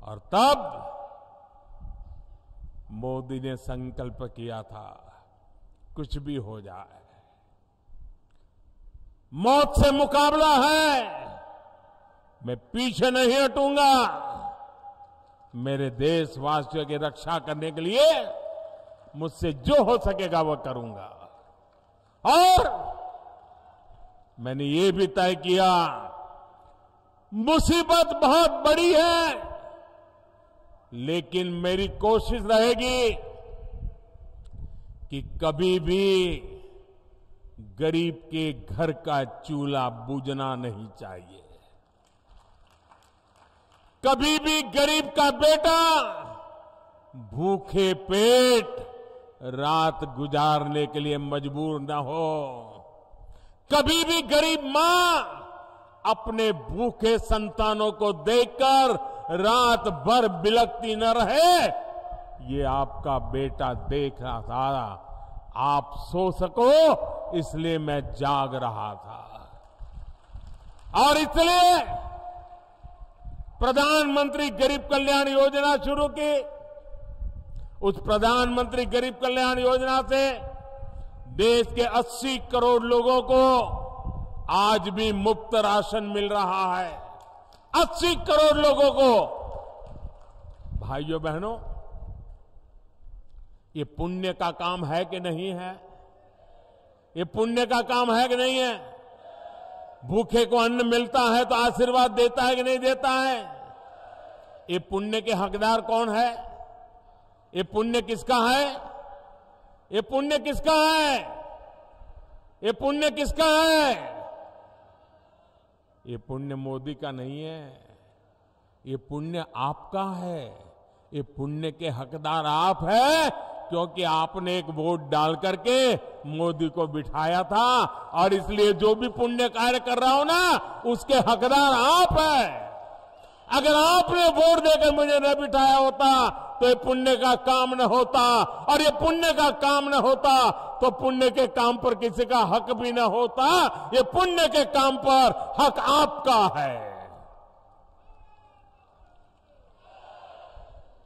और तब मोदी ने संकल्प किया था, कुछ भी हो जाए, मौत से मुकाबला है, मैं पीछे नहीं हटूंगा। मेरे देशवासियों की रक्षा करने के लिए मुझसे जो हो सकेगा वो करूंगा। और मैंने ये भी तय किया, मुसीबत बहुत बड़ी है, लेकिन मेरी कोशिश रहेगी कि कभी भी गरीब के घर का चूल्हा बुझना नहीं चाहिए। कभी भी गरीब का बेटा भूखे पेट रात गुजारने के लिए मजबूर न हो। कभी भी गरीब मां अपने भूखे संतानों को देखकर रात भर बिलखती न रहे। ये आपका बेटा देख रहा था, आप सो सको इसलिए मैं जाग रहा था। और इसलिए प्रधानमंत्री गरीब कल्याण योजना शुरू की। उस प्रधानमंत्री गरीब कल्याण योजना से देश के 80 करोड़ लोगों को आज भी मुफ्त राशन मिल रहा है। 80 करोड़ लोगों को। भाइयों बहनों, ये पुण्य का काम है कि नहीं है? ये पुण्य का काम है कि नहीं है? भूखे को अन्न मिलता है तो आशीर्वाद देता है कि नहीं देता है? ये पुण्य के हकदार कौन है? ये पुण्य किसका है? ये पुण्य किसका है? ये पुण्य किसका है? ये पुण्य मोदी का नहीं है। ये पुण्य आपका है। ये पुण्य के हकदार आप हैं, क्योंकि आपने एक वोट डाल करके मोदी को बिठाया था। और इसलिए जो भी पुण्य कार्य कर रहा हो ना, उसके हकदार आप हैं। अगर आपने वोट देकर मुझे न बिठाया होता तो ये पुण्य का काम न होता। और ये पुण्य का काम न होता तो पुण्य के काम पर किसी का हक भी न होता। ये पुण्य के काम पर हक आपका है।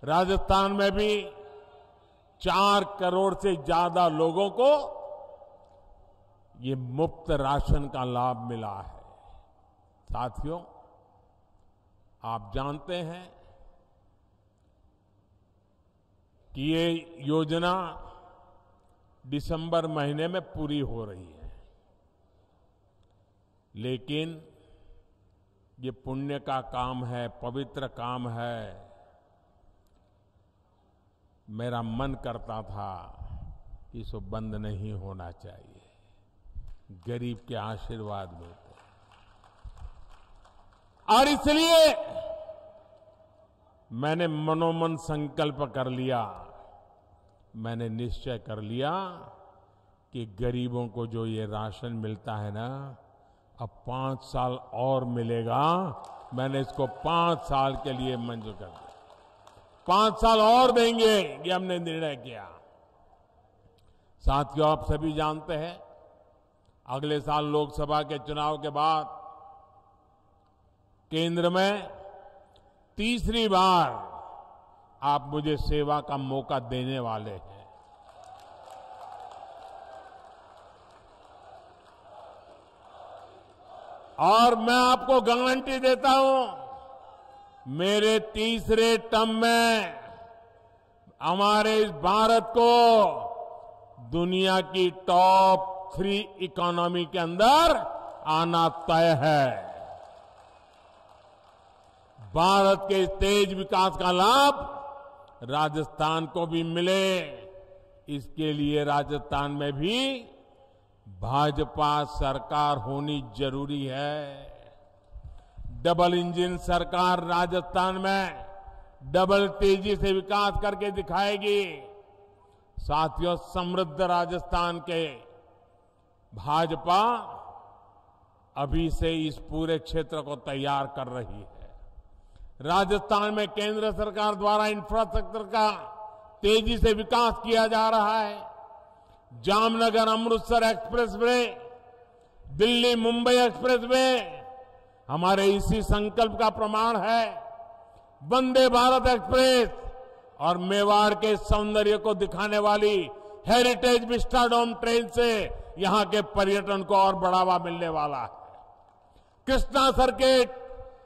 राजस्थान में भी 4 करोड़ से ज्यादा लोगों को ये मुफ्त राशन का लाभ मिला है। साथियों, आप जानते हैं कि ये योजना दिसंबर महीने में पूरी हो रही है, लेकिन ये पुण्य का काम है, पवित्र काम है। मेरा मन करता था कि इसको बंद नहीं होना चाहिए। गरीब के आशीर्वाद मिलते, और इसलिए मैंने मनोमन संकल्प कर लिया, मैंने निश्चय कर लिया कि गरीबों को जो ये राशन मिलता है ना, अब 5 साल और मिलेगा। मैंने इसको 5 साल के लिए मंजूर कर दिया। 5 साल और देंगे, ये हमने निर्णय किया। साथियों, आप सभी जानते हैं अगले साल लोकसभा के चुनाव के बाद केंद्र में तीसरी बार आप मुझे सेवा का मौका देने वाले हैं। और मैं आपको गारंटी देता हूं, मेरे तीसरे टर्म में हमारे इस भारत को दुनिया की टॉप 3 इकोनॉमी के अंदर आना तय है। भारत के इस तेज विकास का लाभ राजस्थान को भी मिले, इसके लिए राजस्थान में भी भाजपा सरकार होनी जरूरी है। डबल इंजन सरकार राजस्थान में डबल तेजी से विकास करके दिखाएगी। साथियों, समृद्ध राजस्थान के भाजपा अभी से इस पूरे क्षेत्र को तैयार कर रही है। राजस्थान में केंद्र सरकार द्वारा इंफ्रास्ट्रक्चर का तेजी से विकास किया जा रहा है। जामनगर अमृतसर एक्सप्रेसवे, दिल्ली मुंबई एक्सप्रेसवे हमारे इसी संकल्प का प्रमाण है। वंदे भारत एक्सप्रेस और मेवाड़ के सौंदर्य को दिखाने वाली हेरिटेज विस्टाडोम ट्रेन से यहां के पर्यटन को और बढ़ावा मिलने वाला है। कृष्णा सर्किट,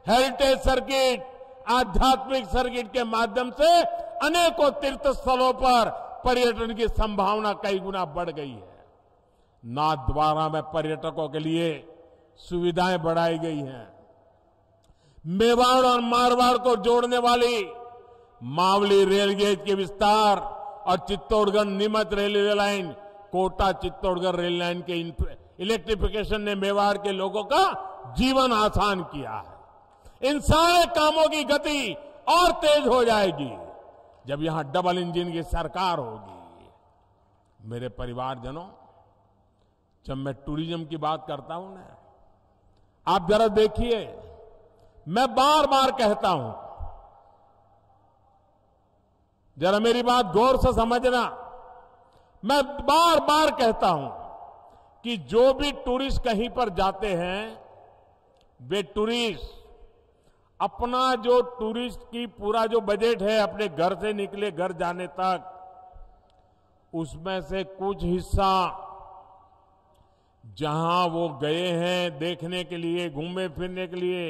हेरिटेज सर्किट, आध्यात्मिक सर्किट के माध्यम से अनेकों तीर्थ स्थलों पर पर्यटन की संभावना कई गुना बढ़ गई है। नाथद्वारा में पर्यटकों के लिए सुविधाएं बढ़ाई गई हैं। मेवाड़ और मारवाड़ को जोड़ने वाली मावली रेलगेज के विस्तार और Chittorgarh Neemuch railway line, Kota Chittorgarh rail line के इलेक्ट्रिफिकेशन ने मेवाड़ के लोगों का जीवन आसान किया है। इन सारे कामों की गति और तेज हो जाएगी जब यहां डबल इंजन की सरकार होगी। मेरे परिवारजनों, जब मैं टूरिज्म की बात करता हूं ना, आप जरा देखिए, मैं बार बार कहता हूं, जरा मेरी बात गौर से समझना, मैं बार बार कहता हूं कि जो भी टूरिस्ट कहीं पर जाते हैं, वे टूरिस्ट अपना जो टूरिस्ट की पूरा जो बजट है अपने घर से निकले घर जाने तक, उसमें से कुछ हिस्सा जहां वो गए हैं देखने के लिए, घूमने फिरने के लिए,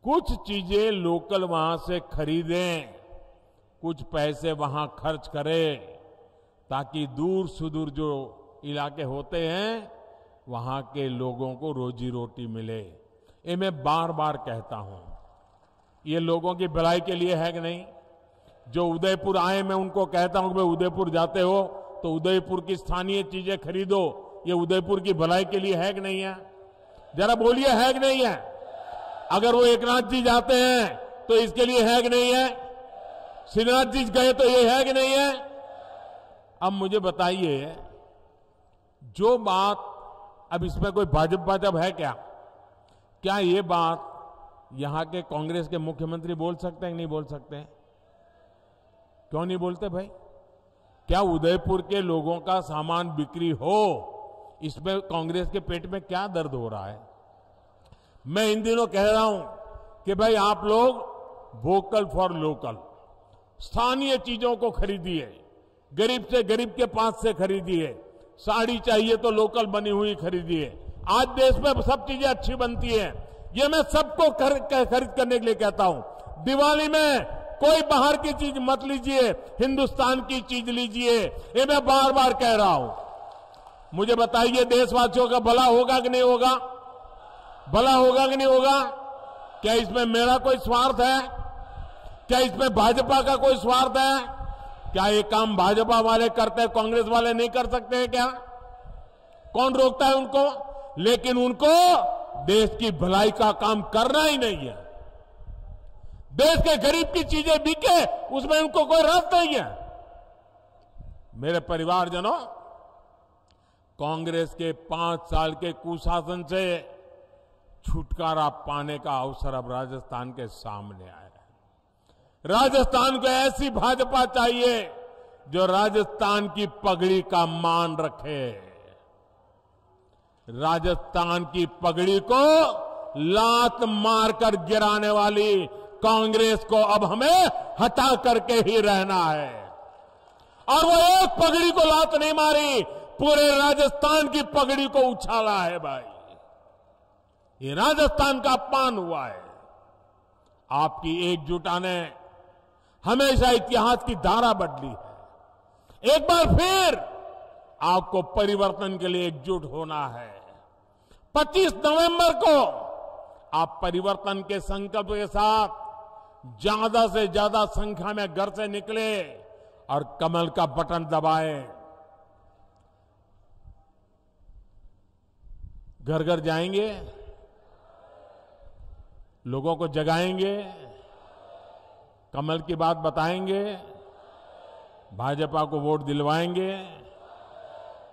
कुछ चीजें लोकल वहां से खरीदें, कुछ पैसे वहां खर्च करें, ताकि दूर सुदूर जो इलाके होते हैं वहां के लोगों को रोजी रोटी मिले। ये मैं बार बार कहता हूं, ये लोगों की भलाई के लिए है कि नहीं? जो उदयपुर आए, मैं उनको कहता हूं कि भाई उदयपुर जाते हो तो उदयपुर की स्थानीय चीजें खरीदो, ये उदयपुर की भलाई के लिए है कि नहीं है? जरा बोलिए, है कि नहीं है? अगर वो एकनाथ जी जाते हैं तो इसके लिए है कि नहीं है? श्रीनाथ जी गए तो ये है कि नहीं है? अब मुझे बताइए, जो बात, अब इसमें कोई भाजपा है क्या ये बात यहां के कांग्रेस के मुख्यमंत्री बोल सकते हैं कि नहीं बोल सकते? क्यों नहीं बोलते भाई? क्या उदयपुर के लोगों का सामान बिक्री हो, इसमें कांग्रेस के पेट में क्या दर्द हो रहा है? मैं इन दिनों कह रहा हूं कि भाई आप लोग वोकल फॉर लोकल, स्थानीय चीजों को खरीदिए, गरीब से गरीब के पास से खरीदिए, साड़ी चाहिए तो लोकल बनी हुई खरीदिए। आज देश में सब चीजें अच्छी बनती है, ये मैं सबको खरीद करने के लिए कहता हूं। दिवाली में कोई बाहर की चीज मत लीजिए, हिंदुस्तान की चीज लीजिए, ये मैं बार बार कह रहा हूं। मुझे बताइए, देशवासियों का भला होगा कि नहीं होगा? भला होगा कि नहीं होगा? क्या इसमें मेरा कोई स्वार्थ है? क्या इसमें भाजपा का कोई स्वार्थ है? क्या ये काम भाजपा वाले करते हैं, कांग्रेस वाले नहीं कर सकते हैं क्या? कौन रोकता है उनको? लेकिन उनको देश की भलाई का काम करना ही नहीं है। देश के गरीब की चीजें बिके, उसमें उनको कोई रस नहीं है। मेरे परिवारजनों, कांग्रेस के 5 साल के कुशासन से छुटकारा पाने का अवसर अब राजस्थान के सामने आया है। राजस्थान को ऐसी भाजपा चाहिए जो राजस्थान की पगड़ी का मान रखे। राजस्थान की पगड़ी को लात मारकर गिराने वाली कांग्रेस को अब हमें हटा करके ही रहना है। और वो एक पगड़ी को लात नहीं मारी, पूरे राजस्थान की पगड़ी को उछाला है भाई। ये राजस्थान का अपमान हुआ है। आपकी एकजुटता ने हमेशा इतिहास की धारा बदली है। एक बार फिर आपको परिवर्तन के लिए एकजुट होना है। 25 नवंबर को आप परिवर्तन के संकल्प के साथ ज्यादा से ज्यादा संख्या में घर से निकले और कमल का बटन दबाएं। घर घर जाएंगे, लोगों को जगाएंगे, कमल की बात बताएंगे, भाजपा को वोट दिलवाएंगे।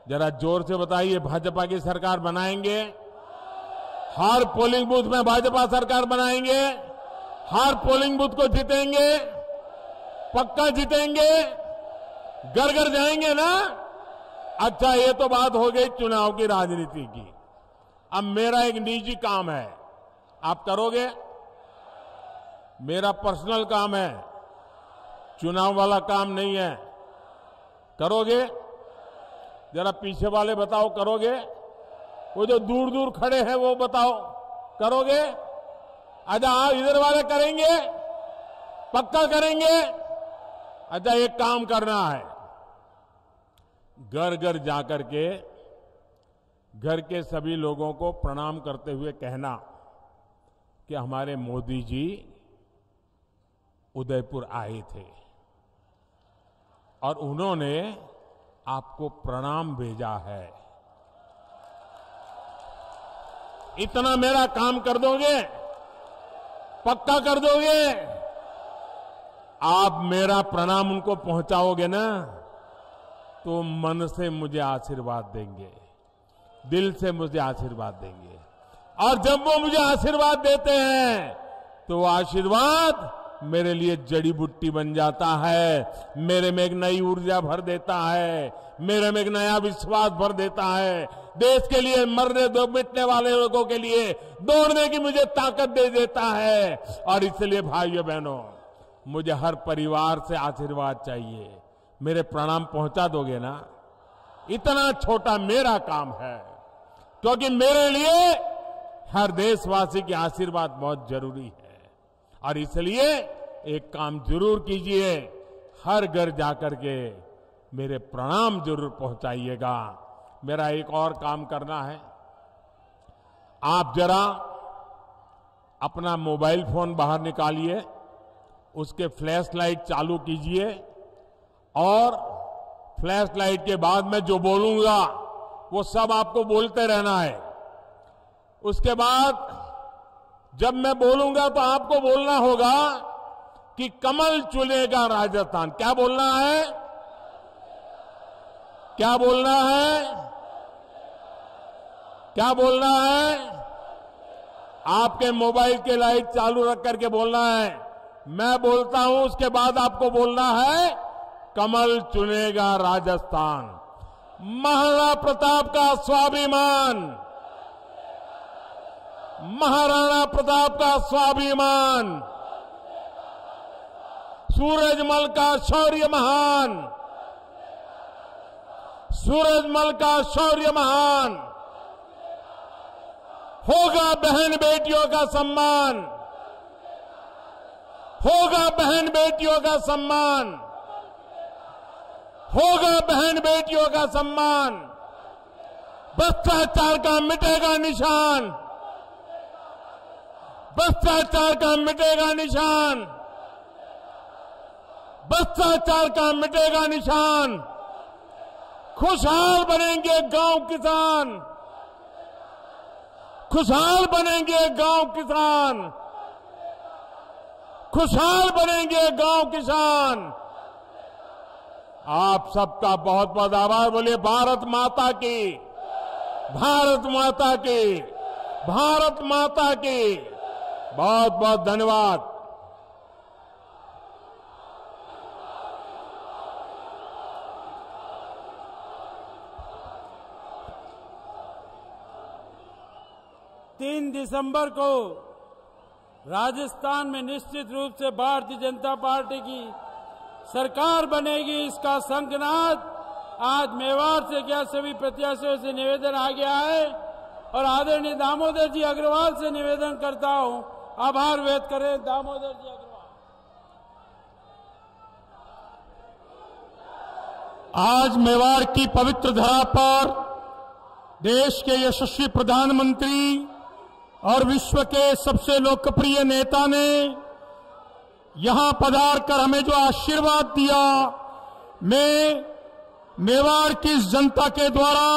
जरा जोर से बताइए, भाजपा की सरकार बनाएंगे? हर पोलिंग बूथ में भाजपा सरकार बनाएंगे? हर पोलिंग बूथ को जीतेंगे? पक्का जीतेंगे? घर घर जाएंगे ना? अच्छा, ये तो बात हो गई चुनाव की राजनीति की। अब मेरा एक निजी काम है, आप करोगे? मेरा पर्सनल काम है, चुनाव वाला काम नहीं है। करोगे? जरा पीछे वाले बताओ, करोगे? वो जो दूर दूर खड़े हैं वो बताओ, करोगे? अच्छा, इधर वाले करेंगे? पक्का करेंगे? अच्छा, एक काम करना है, घर घर जाकर के घर के सभी लोगों को प्रणाम करते हुए कहना कि हमारे मोदी जी उदयपुर आए थे और उन्होंने आपको प्रणाम भेजा है। इतना मेरा काम कर दोगे, पक्का कर दोगे? आप मेरा प्रणाम उनको पहुंचाओगे ना, तो मन से मुझे आशीर्वाद देंगे, दिल से मुझे आशीर्वाद देंगे। और जब वो मुझे आशीर्वाद देते हैं तो आशीर्वाद मेरे लिए जड़ी बूटी बन जाता है, मेरे में एक नई ऊर्जा भर देता है, मेरे में एक नया विश्वास भर देता है, देश के लिए मरने दो मिटने वाले लोगों के लिए दौड़ने की मुझे ताकत दे देता है। और इसलिए भाइयों बहनों, मुझे हर परिवार से आशीर्वाद चाहिए। मेरे प्रणाम पहुंचा दोगे ना? इतना छोटा मेरा काम है, क्योंकि मेरे लिए हर देशवासी के आशीर्वाद बहुत जरूरी है। और इसलिए एक काम जरूर कीजिए, हर घर जाकर के मेरे प्रणाम जरूर पहुंचाइएगा। मेरा एक और काम करना है, आप जरा अपना मोबाइल फोन बाहर निकालिए, उसके फ्लैश लाइट चालू कीजिए और फ्लैश लाइट के बाद मैं जो बोलूंगा वो सब आपको बोलते रहना है। उसके बाद जब मैं बोलूंगा तो आपको बोलना होगा कि कमल चुनेगा राजस्थान। क्या बोलना है? क्या बोलना है? क्या बोलना है? आपके मोबाइल के लाइट चालू रख करके बोलना है। मैं बोलता हूं, उसके बाद आपको बोलना है कमल चुनेगा राजस्थान। महाराणा प्रताप का स्वाभिमान, महाराणा प्रताप का स्वाभिमान, सूरजमल का शौर्य महान, सूरजमल का शौर्य महान। होगा बहन बेटियों का सम्मान, होगा बहन बेटियों का सम्मान, होगा बहन बेटियों का सम्मान। भ्रष्टाचार का मिटेगा निशान, भ्रष्टाचार का मिटेगा निशान, भ्रष्टाचार का मिटेगा निशान। खुशहाल बनेंगे गांव किसान, खुशहाल बनेंगे गांव किसान, खुशहाल बनेंगे गांव किसान। आप सबका बहुत बहुत आभार। बोलिए भारत माता की, भारत माता की, भारत माता की। बहुत बहुत धन्यवाद। तीन दिसंबर को राजस्थान में निश्चित रूप से भारतीय जनता पार्टी की सरकार बनेगी, इसका शंखनाद आज मेवाड़ से क्या सभी प्रत्याशियों से निवेदन आ गया है। और आदरणीय दामोदर जी अग्रवाल से निवेदन करता हूं, आभार व्यक्त करें दामोदर जी अग्रवाल। आज मेवाड़ की पवित्र धरा पर देश के यशस्वी प्रधानमंत्री और विश्व के सबसे लोकप्रिय नेता ने यहां पधार कर हमें जो आशीर्वाद दिया, मैं मेवाड़ की जनता के द्वारा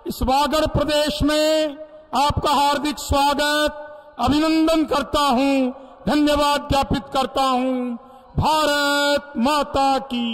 इस वागड़ प्रदेश में आपका हार्दिक स्वागत, अभिनंदन करता हूं, धन्यवाद ज्ञापित करता हूं। भारत माता की।